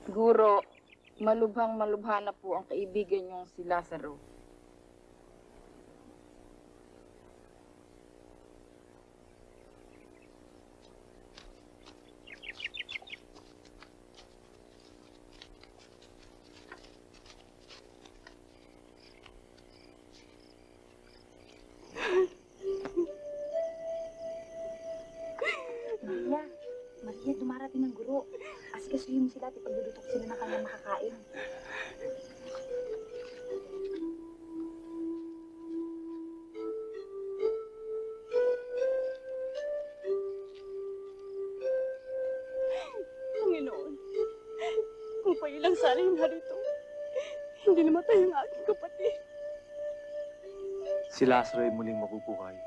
Guro, malubhang malubha na po ang kaibigan niyong si Lazaro. Maria, Maria, dumarating ang guro. Asikasuhin mo sila at ipagluluto ko sila ng kanilang makakain. Panginoon, kung pa ilang salay na rito, hindi namatay ang aking kapatid. Si Lazaro ay muling mabubuhay.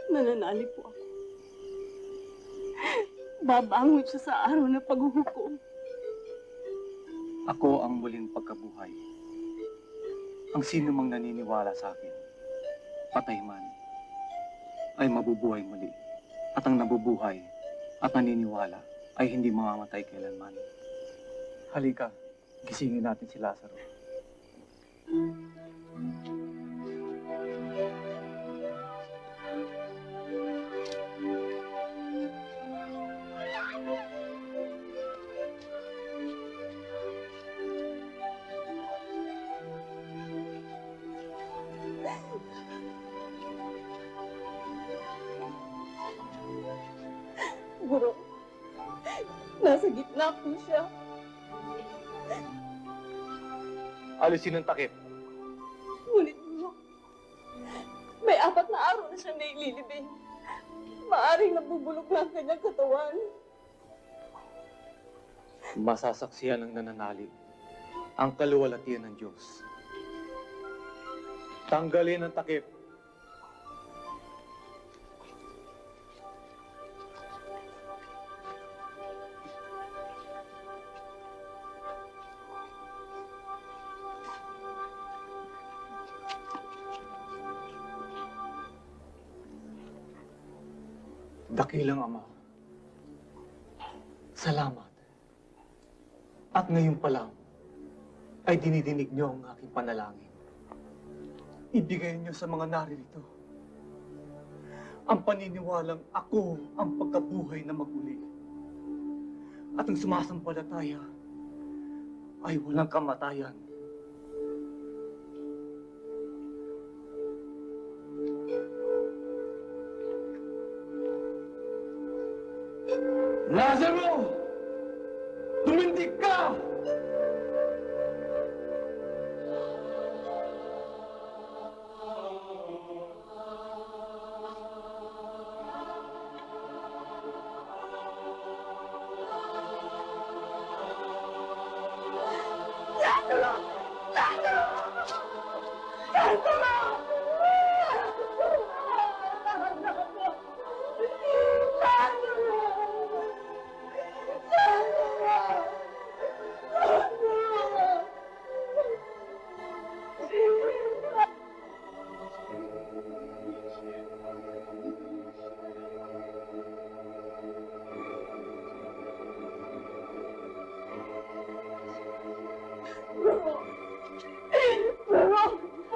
Nananalig po ako. Babangon siya sa araw ng paghuhukom. Ako ang muling pagkabuhay. Ang sino mang naniniwala sa akin, patay man, ay mabubuhay muli. At ang nabubuhay at naniniwala ay hindi mamamatay kailanman. Halika, gisingin natin si Lazaro. Guro, nasa gitna po siya. Alisin ang takip. Ngunit guro, may 4 na araw na siya naililibing. Maaring nabubulok na ang kanyang katawan. Masasaksihan ng nananalig ang kaluwalhatian ng Diyos. Tanggalin ang takip. Dakilang Ama, salamat. At ngayon pa lang, ay dinidinig niyo ang aking panalangin. Ibigay niyo sa mga naririto ang paniniwalang ako ang pagkabuhay na maguli. At ang sumasampalataya ay walang kamatayan. Lazaro! Tumindig ka!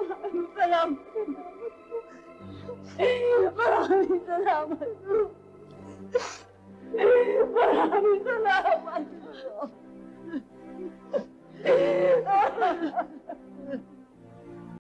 Maraming salamat. Maraming salamat. Maraming salamat.